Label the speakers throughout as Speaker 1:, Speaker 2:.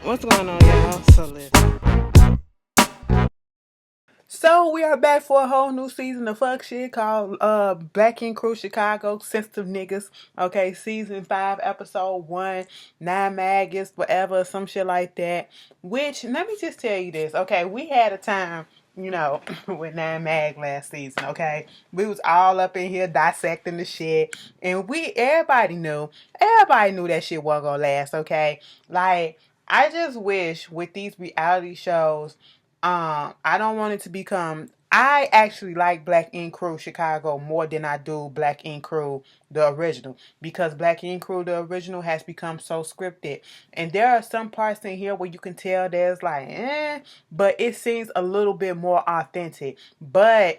Speaker 1: What's going on, y'all? So listen. So we are back for a whole new season of fuck shit called Black Ink Crew Chicago Sensitive Niggas. Okay, season 5, episode 1, 9 Maggots, whatever, some shit like that. Which let me just tell you this, okay, we had a time, with 9 Mag last season, okay? We was all up in here dissecting the shit. And everybody knew that shit wasn't gonna last, okay? Like, I just wish with these reality shows, I don't want it to become. I actually like Black Ink Crew Chicago more than I do Black Ink Crew the original, because Black Ink Crew the original has become so scripted, and there are some parts in here where you can tell there's like but it seems a little bit more authentic. But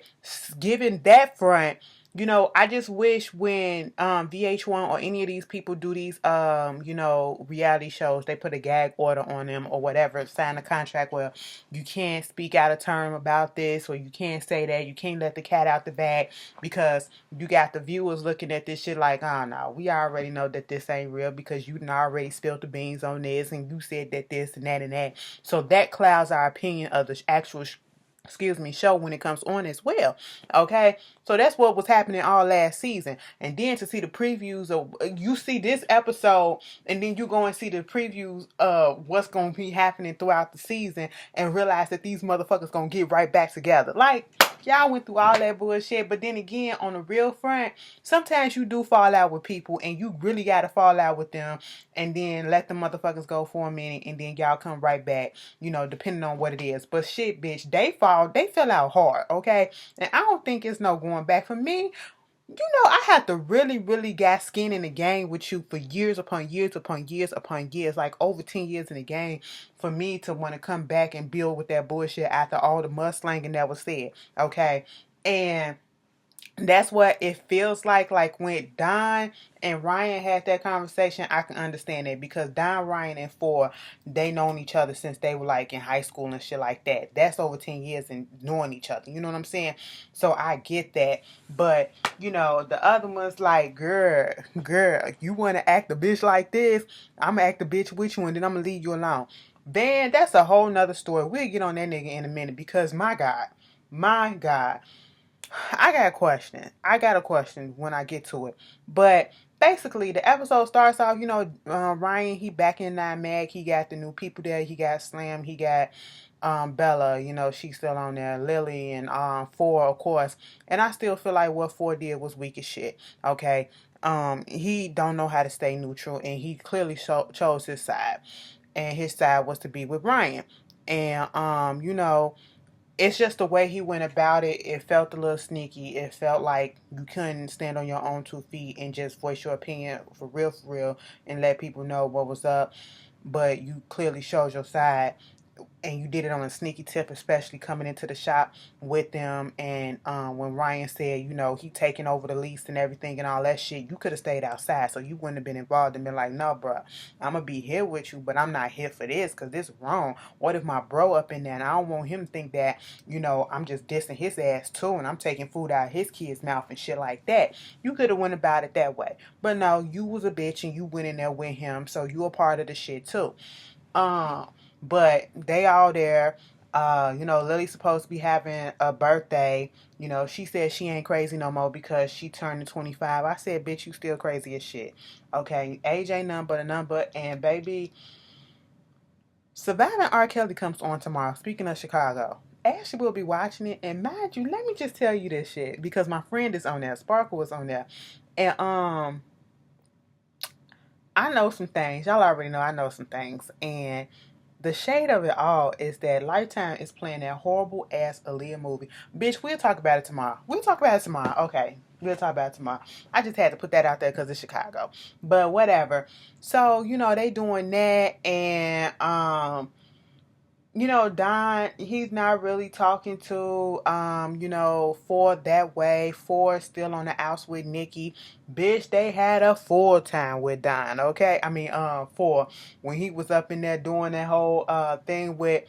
Speaker 1: given that front, I just wish when VH1 or any of these people do these reality shows, they put a gag order on them or whatever, sign a contract where you can't speak out of term about this, or you can't say that, you can't let the cat out the bag, because you got the viewers looking at this shit like, oh no, we already know that this ain't real because you done already spilled the beans on this and you said that this and that and that. So that clouds our opinion of the actual show when it comes on as well. Okay, so that's what was happening all last season. And then to see the previews of, you see this episode, and then you go and see the previews of what's going to be happening throughout the season, and realize that these motherfuckers going to get right back together. Like, y'all went through all that bullshit, but then again, on the real front, sometimes you do fall out with people, and you really got to fall out with them, and then let the motherfuckers go for a minute, and then y'all come right back, depending on what it is. But shit, bitch, they fell out hard, okay? And I don't think it's no going back. For me, I had to really, really got skin in the game with you for years upon years upon years upon years, like over 10 years in the game, for me to want to come back and build with that bullshit after all the mudslinging that was said, okay? And that's what it feels like when Don and Ryan had that conversation. I can understand it, because Don, Ryan, and Four, they known each other since they were like in high school and shit like that. That's over 10 years and knowing each other, you know what I'm saying? So I get that. But the other one's like, girl, you want to act a bitch like this, I'm gonna act a bitch with you, and then I'm gonna leave you alone. Van, that's a whole nother story. We'll get on that nigga in a minute, because my God, I got a question. I got a question when I get to it. But basically, the episode starts off, Ryan, he back in 9 Mag. He got the new people there. He got Slam. He got Bella. She's still on there. Lily and Four, of course. And I still feel like what Four did was weak as shit. Okay. He don't know how to stay neutral, and he clearly chose his side. And his side was to be with Ryan. And, it's just the way he went about it. It felt a little sneaky. It felt like you couldn't stand on your own 2 feet and just voice your opinion for real, and let people know what was up. But you clearly showed your side, and you did it on a sneaky tip, especially coming into the shop with them. And when Ryan said, he taking over the lease and everything and all that shit, you could have stayed outside, so you wouldn't have been involved and been like, no, bro, I'm gonna be here with you, but I'm not here for this, because this is wrong. What if my bro up in there, and I don't want him to think that, I'm just dissing his ass too, and I'm taking food out of his kid's mouth and shit like that. You could have went about it that way. But no, you was a bitch and you went in there with him, so you a part of the shit too. Um, but they all there. Lily's supposed to be having a birthday. She said she ain't crazy no more because she turned 25. I said, bitch, you still crazy as shit. Okay, age ain't nothing but a number. And baby, Surviving R. Kelly comes on tomorrow. Speaking of Chicago, Ashley will be watching it. And mind you, let me just tell you this shit, because my friend is on there. Sparkle is on there. And I know some things. Y'all already know I know some things. And the shade of it all is that Lifetime is playing that horrible ass Aaliyah movie. Bitch, we'll talk about it tomorrow. We'll talk about it tomorrow. Okay. We'll talk about it tomorrow. I just had to put that out there because it's Chicago. But whatever. So, they doing that, and Don, he's not really talking to, Ford that way. Ford still on the outs with Nikki. Bitch, they had a full time with Don, okay? I mean, Ford, when he was up in there doing that whole, thing with,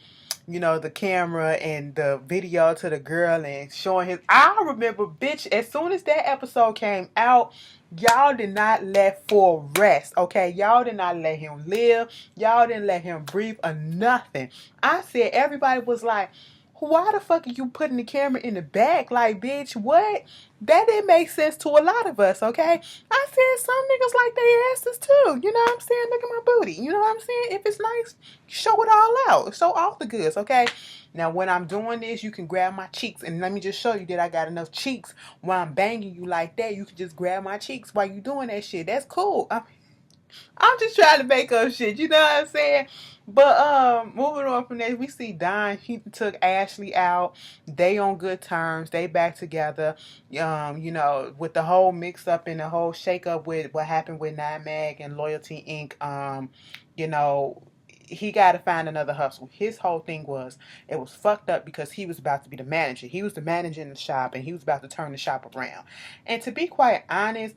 Speaker 1: the camera and the video to the girl and showing his, I remember, bitch, as soon as that episode came out, Y'all did not let Four rest, okay? Y'all did not let him live. Y'all didn't let him breathe or nothing. I said, everybody was like, why the fuck are you putting the camera in the back? Like, bitch, what? That didn't make sense to a lot of us, okay? I said some niggas like their asses too. You know what I'm saying? Look at my booty. You know what I'm saying? If it's nice, show it all out. Show all the goods, okay? Now, when I'm doing this, you can grab my cheeks. And let me just show you that I got enough cheeks. While I'm banging you like that, you can just grab my cheeks while you doing that shit. That's cool. I'm just trying to make up shit, you know what I'm saying? But moving on from that, we see Don, he took Ashley out. They on good terms. They back together. You know, with the whole mix up and the whole shake up with what happened with Nine Mag and Loyalty Inc. You know, he got to find another hustle. His whole thing was, it was fucked up because he was about to be the manager. He was the manager in the shop and he was about to turn the shop around. And to be quite honest,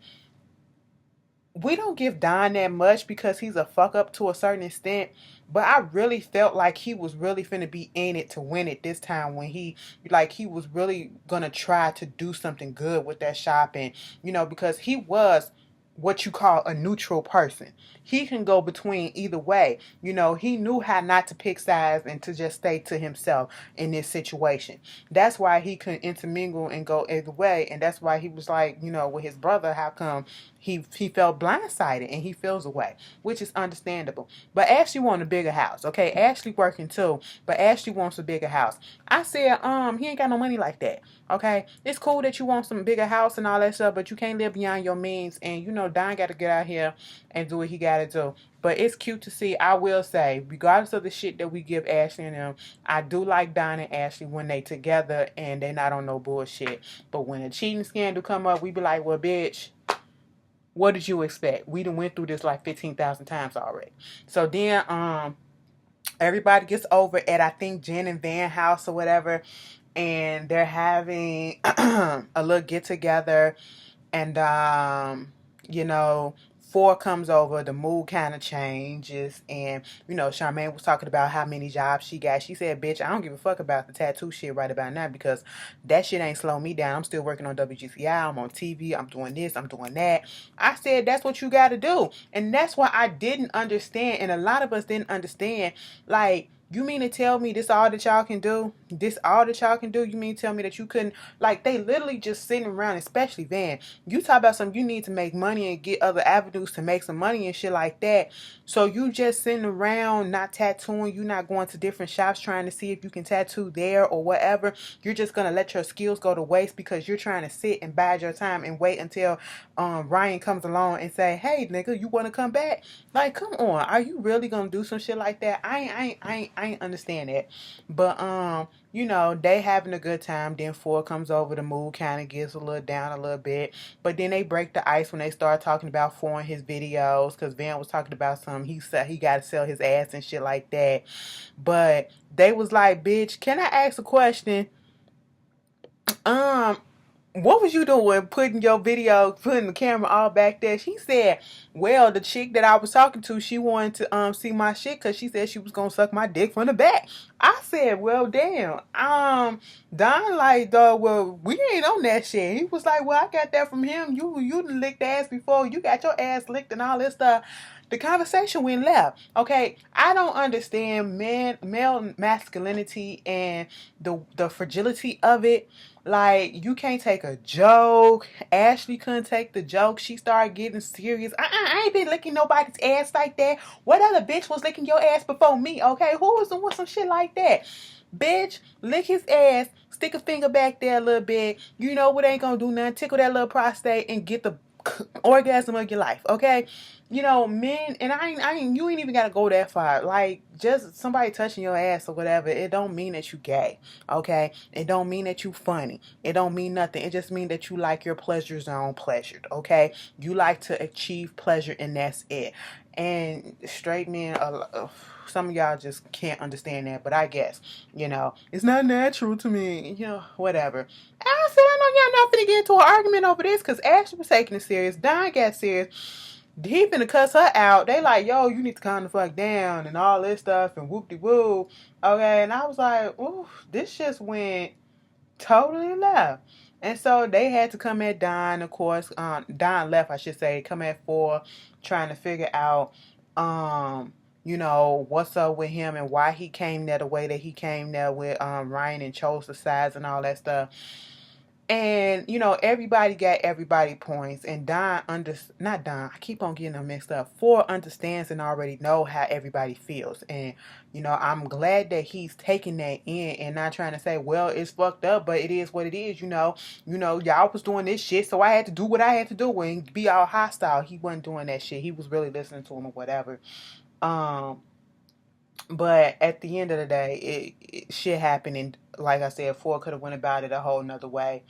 Speaker 1: we don't give Don that much because he's a fuck up to a certain extent. But I really felt like he was really finna be in it to win it this time when he was really gonna try to do something good with that shop. And you know, because he was what you call a neutral person. He can go between either way. You know, he knew how not to pick sides and to just stay to himself in this situation. That's why he couldn't intermingle and go either way. And that's why he was like, you know, with his brother, how come he felt blindsided and he feels away, which is understandable. But Ashley wants a bigger house, okay? Ashley working too, but Ashley wants a bigger house. I said, he ain't got no money like that, okay? It's cool that you want some bigger house and all that stuff, but you can't live beyond your means. And you know, Don got to get out here and do what he got to do. But it's cute to see. I will say, regardless of the shit that we give Ashley and them, I do like Don and Ashley when they together and they not on no bullshit. But when a cheating scandal come up, we be like, well, bitch, what did you expect? We done went through this like 15,000 times already. So then everybody gets over at, I think, Jen and Van house or whatever, and they're having a little get together. And you know, Four comes over, the mood kind of changes, and you know, Charmaine was talking about how many jobs she got. She said, bitch, I don't give a fuck about the tattoo shit right about now because that shit ain't slowing me down. I'm still working on WGCI, I'm on TV, I'm doing this, I'm doing that. I said, that's what you gotta do. And that's why I didn't understand, and a lot of us didn't understand, like, you mean to tell me this all that y'all can do? This all that y'all can do? You mean to tell me that you couldn't? Like, they literally just sitting around, especially Van. You talk about something, you need to make money and get other avenues to make some money and shit like that. So you just sitting around not tattooing. You not going to different shops trying to see if you can tattoo there or whatever. You're just going to let your skills go to waste because you're trying to sit and bide your time and wait until Ryan comes along and say, hey, nigga, you want to come back? Like, come on. Are you really going to do some shit like that? I ain't understand that. But you know, they having a good time. Then Four comes over, the mood kind of gets a little down a little bit. But then they break the ice when they start talking about Four in his videos, because Van was talking about something. He said he got to sell his ass and shit like that. But they was like, bitch, can I ask a question? What was you doing putting your video, putting the camera all back there? She said, well, the chick that I was talking to, she wanted to see my shit because she said she was going to suck my dick from the back. I said, well, damn. Don like, well, we ain't on that shit. He was like, well, I got that from him. You done licked ass before. You got your ass licked and all this stuff. The conversation went left. Okay, I don't understand male masculinity and the fragility of it. Like, you can't take a joke. Ashley couldn't take the joke. She started getting serious. I ain't been licking nobody's ass like that. What other bitch was licking your ass before me? Okay, who was doing some shit like that? Bitch, lick his ass, stick a finger back there a little bit. You know what ain't gonna do nothing. Tickle that little prostate and get the orgasm of your life, okay? You know, men, and you ain't even gotta go that far. Like, just somebody touching your ass or whatever, it don't mean that you gay, okay? It don't mean that you funny. It don't mean nothing. It just mean that you like your pleasure zone pleasured, okay? You like to achieve pleasure, and that's it. And straight men, some of y'all just can't understand that, but I guess, you know, it's not natural to me, you know, whatever. I said, I know y'all not finna get into an argument over this because Ashley was taking it serious. Don got serious. He finna cuss her out. They like, yo, you need to calm the fuck down and all this stuff and whoop-de-woo. Okay, and I was like, ooh, this just went totally left. And so they had to come at Don, of course. Don left, I should say, come at 4, trying to figure out, what's up with him and why he came there the way that he came there with Ryan and chose the sides and all that stuff. And everybody got everybody points, and not Don. I keep on getting them mixed up. 4 understands and already know how everybody feels, and I'm glad that he's taking that in and not trying to say, well, it's fucked up, but it is what it is. Y'all was doing this shit, so I had to do what I had to do and be all hostile. He wasn't doing that shit. He was really listening to him or whatever. But at the end of the day, shit happened, and like I said, 4 could have went about it a whole nother way.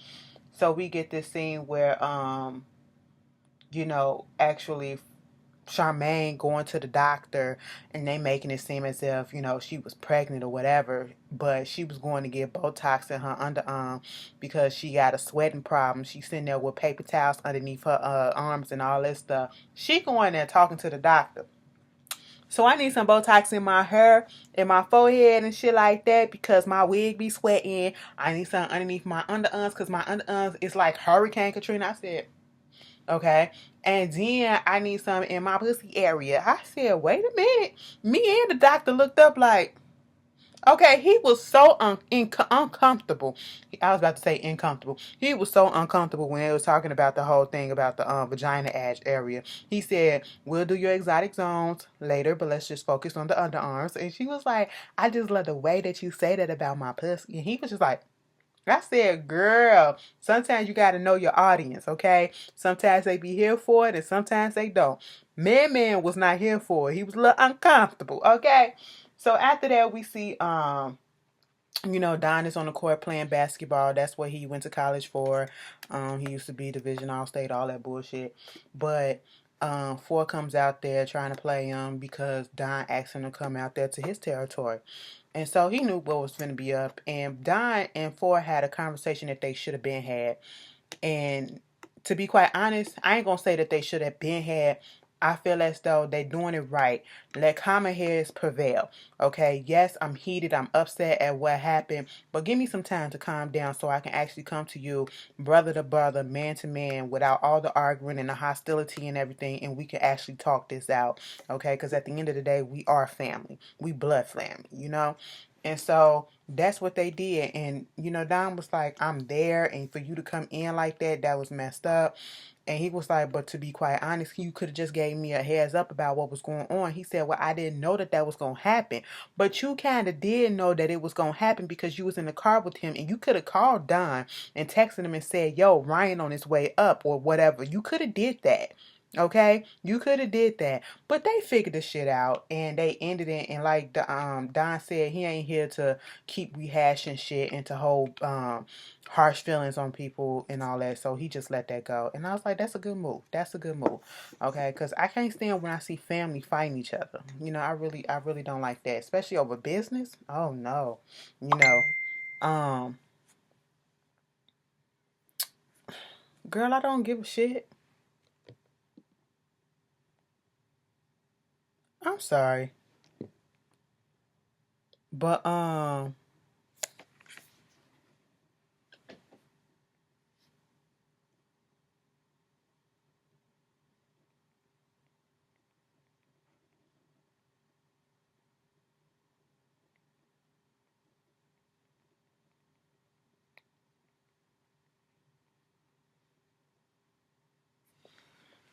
Speaker 1: So we get this scene where, actually Charmaine going to the doctor and they making it seem as if, she was pregnant or whatever, but she was going to get Botox in her underarm because she got a sweating problem. She's sitting there with paper towels underneath her arms and all that stuff. She going there talking to the doctor. So I need some Botox in my hair, in my forehead and shit like that because my wig be sweating. I need something underneath my underarms because my underarms is like Hurricane Katrina. I said, okay. And then I need something in my pussy area. I said, wait a minute. Me and the doctor looked up like, okay, he was so uncomfortable. I was about to say uncomfortable. He was so uncomfortable when they was talking about the whole thing about the vagina edge area. He said, we'll do your exotic zones later, but let's just focus on the underarms. And she was like, I just love the way that you say that about my pussy. And he was just like, I said, girl, sometimes you got to know your audience, okay? Sometimes they be here for it and sometimes they don't. Man was not here for it. He was a little uncomfortable, okay? So after that, we see, Don is on the court playing basketball. That's what he went to college for. He used to be Division All-State, all that bullshit. But 4 comes out there trying to play him because Don asked him to come out there to his territory. And so he knew what was going to be up. And Don and 4 had a conversation that they should have been had. And to be quite honest, I ain't going to say that they should have been had. I feel as though they're doing it right. Let common heads prevail. Okay, yes, I'm heated. I'm upset at what happened. But give me some time to calm down so I can actually come to you brother to brother, man to man, without all the arguing and the hostility and everything. And we can actually talk this out. Okay, because at the end of the day, we are family. We blood family, And so that's what they did. And, Don was like, I'm there. And for you to come in like that, that was messed up. And he was like, but to be quite honest, you could have just gave me a heads up about what was going on. He said, well, I didn't know that was going to happen. But you kind of did know that it was going to happen because you was in the car with him. And you could have called Don and texted him and said, yo, Ryan on his way up or whatever. You could have did that. Okay, you could have did that, but they figured the shit out and they ended it. And like Don said, he ain't here to keep rehashing shit and to hold harsh feelings on people and all that. So he just let that go. And I was like, that's a good move. That's a good move. Okay, because I can't stand when I see family fighting each other. I really don't like that, especially over business. Oh no, girl, I don't give a shit. I'm sorry. But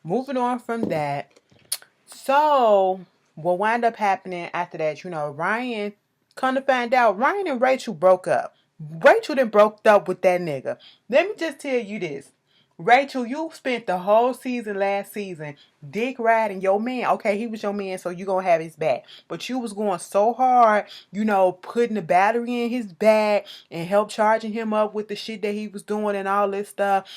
Speaker 1: moving on from that. So what wound up happening after that, Ryan, come to find out, Ryan and Rachel broke up. Rachel then broke up with that nigga. Let me just tell you this. Rachel, you spent the whole season last season dick riding your man. Okay, he was your man, so you gonna have his back. But you was going so hard, putting the battery in his back and help charging him up with the shit that he was doing and all this stuff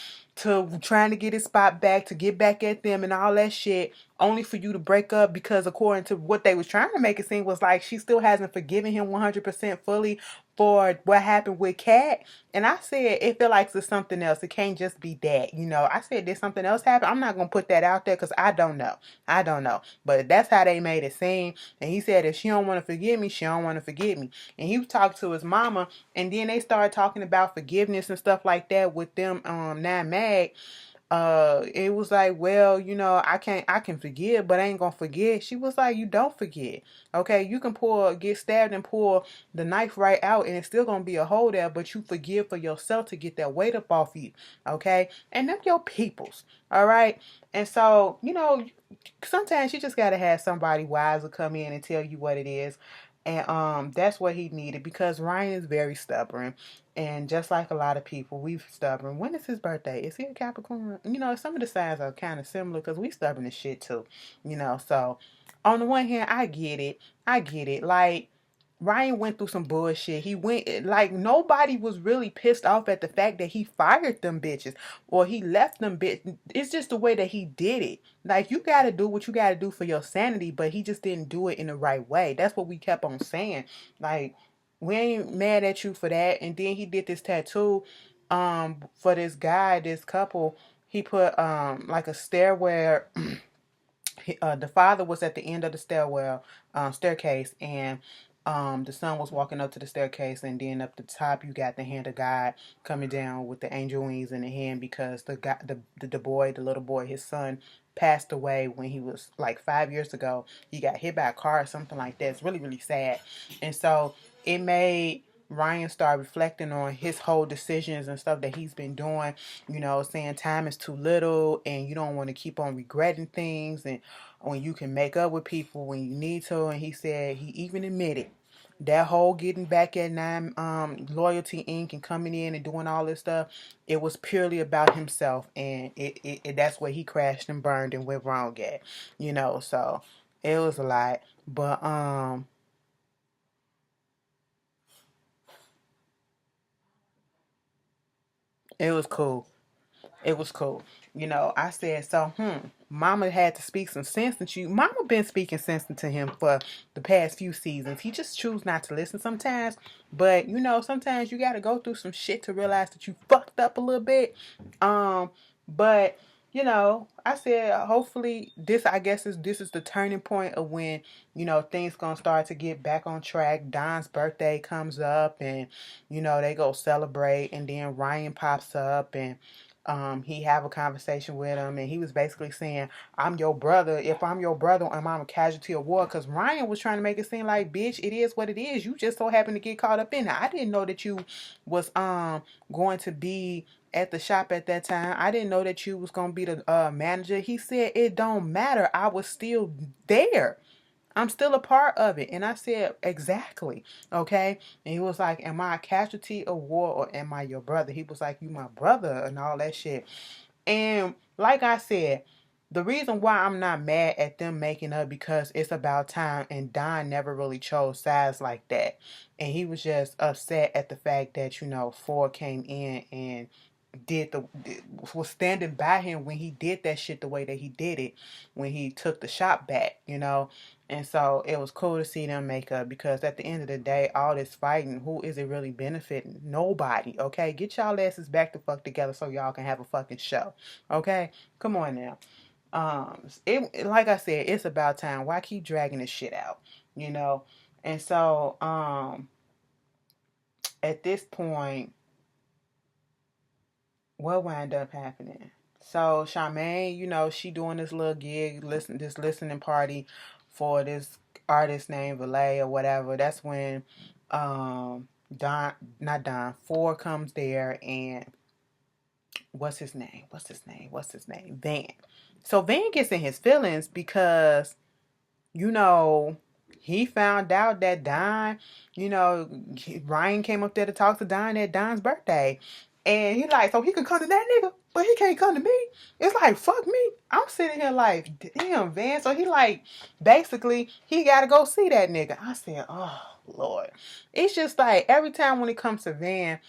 Speaker 1: to trying to get his spot back, to get back at them and all that shit, only for you to break up because according to what they was trying to make it seem was like she still hasn't forgiven him 100% fully for what happened with Kat. And I said it feel like it's something else. It can't just be that, you know. I said did something else happen? I'm not gonna put that out there because I don't know. I don't know. But that's how they made it seem. And he said if she don't want to forgive me, she don't want to forgive me. And he talked to his mama, and then they started talking about forgiveness and stuff like that with them Nine Mag. It was like, well, you know, I can forgive, but I ain't gonna forget. She was like, you don't forget. Okay, you can get stabbed and pull the knife right out and it's still gonna be a hole there, but you forgive for yourself to get that weight up off you. Okay, and them your peoples. All right, and so, you know, sometimes you just gotta have somebody wise to come in and tell you what it is. And that's what he needed because Ryan is very stubborn. And just like a lot of people, we're stubborn. When is his birthday? Is he a Capricorn? You know, some of the signs are kind of similar because we stubborn as shit too. You know, so on the one hand, I get it. I get it. Like, Ryan went through some bullshit. He went, like, nobody was really pissed off at the fact that he fired them bitches or he left them bitches. It's just the way that he did it. Like, you got to do what you got to do for your sanity, but he just didn't do it in the right way. That's what we kept on saying. Like, we ain't mad at you for that. And then he did this tattoo for this guy, this couple. He put like a stairwell. The father was at the end of the staircase, and the son was walking up to the staircase, and then up the top you got the hand of God coming down with the angel wings in the hand because the little boy, his son passed away when he was like 5 years ago. He got hit by a car or something like that. It's really, really sad. And so it made Ryan start reflecting on his whole decisions and stuff that he's been doing, you know, saying time is too little and you don't want to keep on regretting things and when you can make up with people when you need to. And he said he even admitted that whole getting back at Nine Loyalty Inc. and coming in and doing all this stuff, it was purely about himself, and it that's where he crashed and burned and went wrong at, you know. So it was a lot, but it was cool. It was cool. You know, I said, so, Mama had to speak some sense into you. Mama been speaking sense into him for the past few seasons. He just choose not to listen sometimes. But, you know, sometimes you got to go through some shit to realize that you fucked up a little bit. But, you know, I said, hopefully I guess this is the turning point of when, you know, things going to start to get back on track. Don's birthday comes up and, you know, they go celebrate and then Ryan pops up and he have a conversation with him and he was basically saying, I'm your brother. If I'm your brother, am I a casualty of war? Because Ryan was trying to make it seem like, bitch, it is what it is. You just so happen to get caught up in it. I didn't know that you was going to be at the shop at that time. I didn't know that you was going to be the manager. He said, it don't matter. I was still there. I'm still a part of it. And I said, exactly. Okay. And he was like, am I a casualty of war or am I your brother? He was like, you my brother and all that shit. And like I said, the reason why I'm not mad at them making up because it's about time and Don never really chose sides like that. And he was just upset at the fact that, you know, Ford came in and was standing by him when he did that shit the way that he did it when he took the shop back, you know. And so it was cool to see them make up because at the end of the day, all this fighting, who is it really benefiting? Nobody. Okay, get y'all asses back the fuck together so y'all can have a fucking show. Okay, come on now. It like I said, it's about time. Why keep dragging this shit out? You know. And so at this point, what wound up happening? So Charmaine, you know, she doing this little gig, this listening party for this artist named Valet or whatever. That's when Don not Don, Ford comes there and what's his name? Van. So Van gets in his feelings because, you know, he found out that Don, you know, Ryan came up there to talk to Don at Don's birthday. And he like, so he can come to that nigga, but he can't come to me. It's like, fuck me. I'm sitting here like, damn, Van. So he like, basically, he got to go see that nigga. I said, oh, Lord. It's just like, every time when it comes to Van,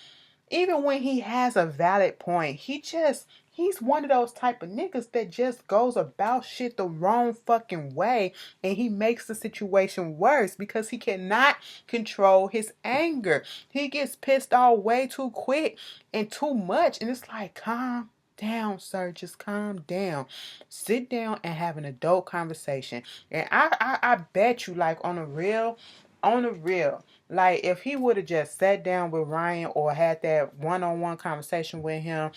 Speaker 1: even when he has a valid point, he just He's one of those type of niggas that just goes about shit the wrong fucking way, and he makes the situation worse because he cannot control his anger. He gets pissed off way too quick and too much, and it's like, calm down, sir. Just calm down. Sit down and have an adult conversation. And I bet you, like, on a real, like, if he would have just sat down with Ryan or had that one-on-one conversation with him,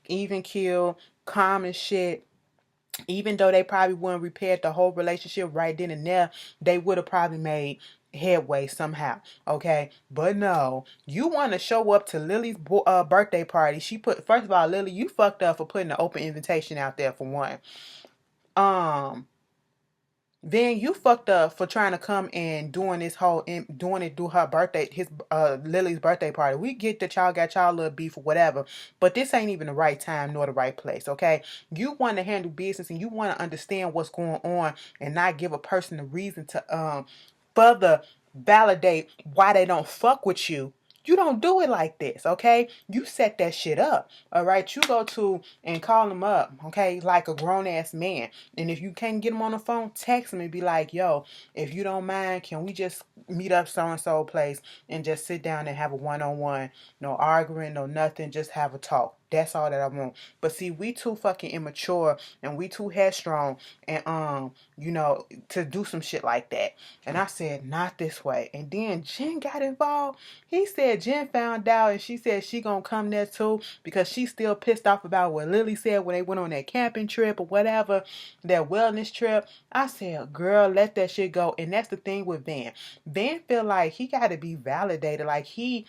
Speaker 1: even kill, calm and shit, even though they probably wouldn't repair the whole relationship right then and there, they would have probably made headway somehow. Okay, but no, you want to show up to Lily's birthday party. She put, first of all, Lily, you fucked up for putting an open invitation out there for one. Then you fucked up for trying to come and doing this whole doing it through her birthday, his Lily's birthday party. We get that y'all got y'all little beef or whatever, but this ain't even the right time nor the right place. Okay, you want to handle business and you want to understand what's going on and not give a person a reason to further validate why they don't fuck with you. You don't do it like this, okay? You set that shit up, all right? You go to and call him up, okay, like a grown-ass man. And if you can't get him on the phone, text him and be like, yo, if you don't mind, can we just meet up so-and-so place and just sit down and have a one-on-one? No arguing, no nothing, just have a talk. That's all that I want. But see, we too fucking immature and we too headstrong and to do some shit like that. And I said, not this way. And then Jen got involved. He said Jen found out and she said she gonna come there too because she's still pissed off about what Lily said when they went on that camping trip or whatever, that wellness trip. I said, girl, let that shit go. And that's the thing with Van. Van feel like he gotta be validated. Like he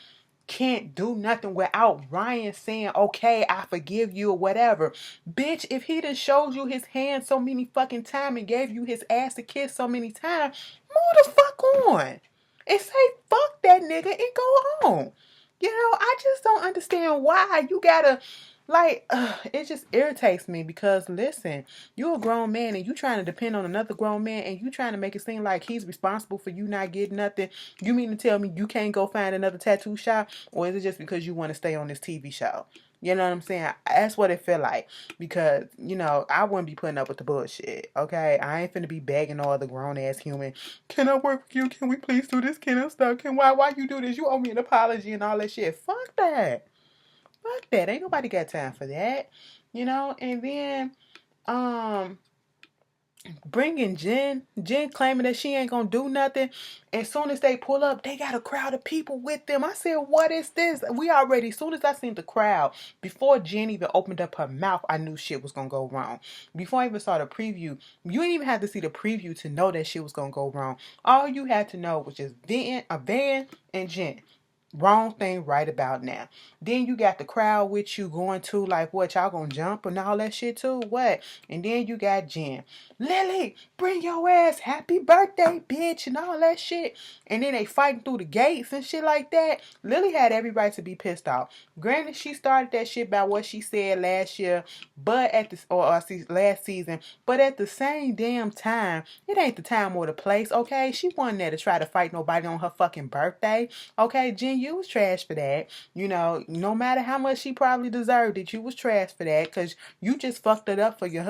Speaker 1: can't do nothing without Ryan saying, okay, I forgive you or whatever. Bitch, if he done showed you his hand so many fucking times and gave you his ass to kiss so many times, move the fuck on and say fuck that nigga and go home. You know, I just don't understand why you gotta, like, it just irritates me because, listen, you a grown man and you trying to depend on another grown man and you trying to make it seem like he's responsible for you not getting nothing. You mean to tell me you can't go find another tattoo shop, or is it just because you want to stay on this TV show? You know what I'm saying? That's what it feel like. Because, I wouldn't be putting up with the bullshit. Okay? I ain't finna be begging all the grown ass human. Can I work with you? Can we please do this? Can I stop? Why you do this? You owe me an apology and all that shit. Fuck that. Fuck that. Ain't nobody got time for that. And then bringing Jen claiming that she ain't gonna do nothing. As soon as they pull up, they got a crowd of people with them. I said, what is this? As soon as I seen the crowd, before Jen even opened up her mouth, I knew shit was gonna go wrong. Before I even saw the preview, you didn't even have to see the preview to know that shit was gonna go wrong. All you had to know was just Van and Jen. Wrong thing right about now. Then you got the crowd with you going to, like, what, y'all gonna jump and all that shit too? What? And then you got Jen. Lily, bring your ass, happy birthday, bitch, and all that shit. And then they fighting through the gates and shit like that. Lily had every right to be pissed off. Granted, she started that shit by what she said last year, but last season. But at the same damn time, it ain't the time or the place, okay? She wasn't there to try to fight nobody on her fucking birthday. Okay, Jen, you was trash for that. No matter how much she probably deserved it, you was trash for that because you just fucked it up for your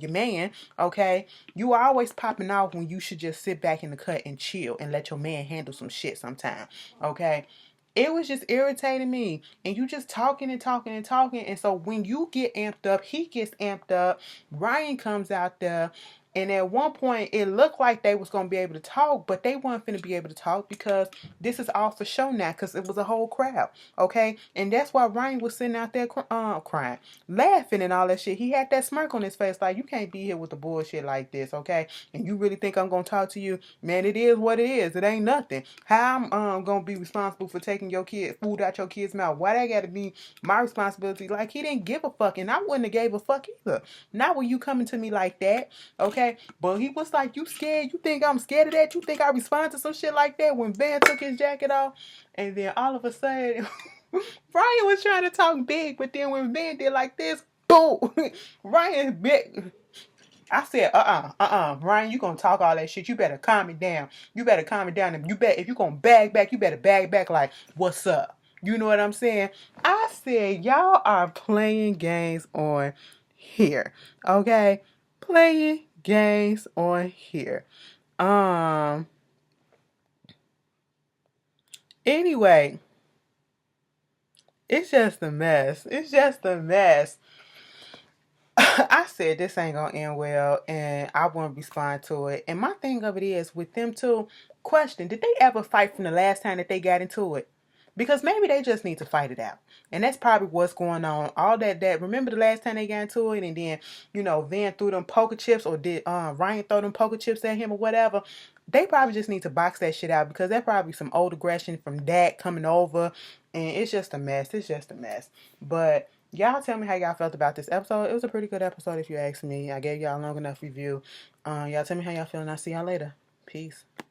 Speaker 1: man, okay? You are always popping off when you should just sit back in the cut and chill and let your man handle some shit sometime, okay? It was just irritating me. And you just talking and talking and talking. And so when you get amped up, he gets amped up. Ryan comes out there. And at one point, it looked like they was going to be able to talk, but they weren't going to be able to talk because this is all for show now because it was a whole crowd, okay? And that's why Ryan was sitting out there crying, laughing and all that shit. He had that smirk on his face like, you can't be here with the bullshit like this, okay? And you really think I'm going to talk to you? Man, it is what it is. It ain't nothing. How I'm going to be responsible for taking your kid food out your kid's mouth? Why that got to be my responsibility? Like, he didn't give a fuck, and I wouldn't have gave a fuck either. Not when you coming to me like that, okay? But he was like, you scared? You think I'm scared of that? You think I respond to some shit like that? When Van took his jacket off, and then all of a sudden, Ryan was trying to talk big, but then when Van did like this, boom, Ryan big. I said, Ryan, you gonna talk all that shit? You better calm it down. You better calm it down. And if you gonna bag back, you better bag back like, what's up? You know what I'm saying? I said, y'all are playing games on here. Okay? Playing games on here. Anyway, it's just a mess. It's just a mess. I said this ain't gonna end well, and I won't respond to it. And my thing of it is with them two. Question: did they ever fight from the last time that they got into it? Because maybe they just need to fight it out, and that's probably what's going on. All that. Remember the last time they got into it, and then Van threw them poker chips, or did Ryan throw them poker chips at him or whatever? They probably just need to box that shit out because that's probably some old aggression from that coming over, and it's just a mess. It's just a mess. But y'all tell me how y'all felt about this episode. It was a pretty good episode if you ask me. I gave y'all a long enough review. Y'all tell me how y'all feeling. I'll see y'all later. Peace.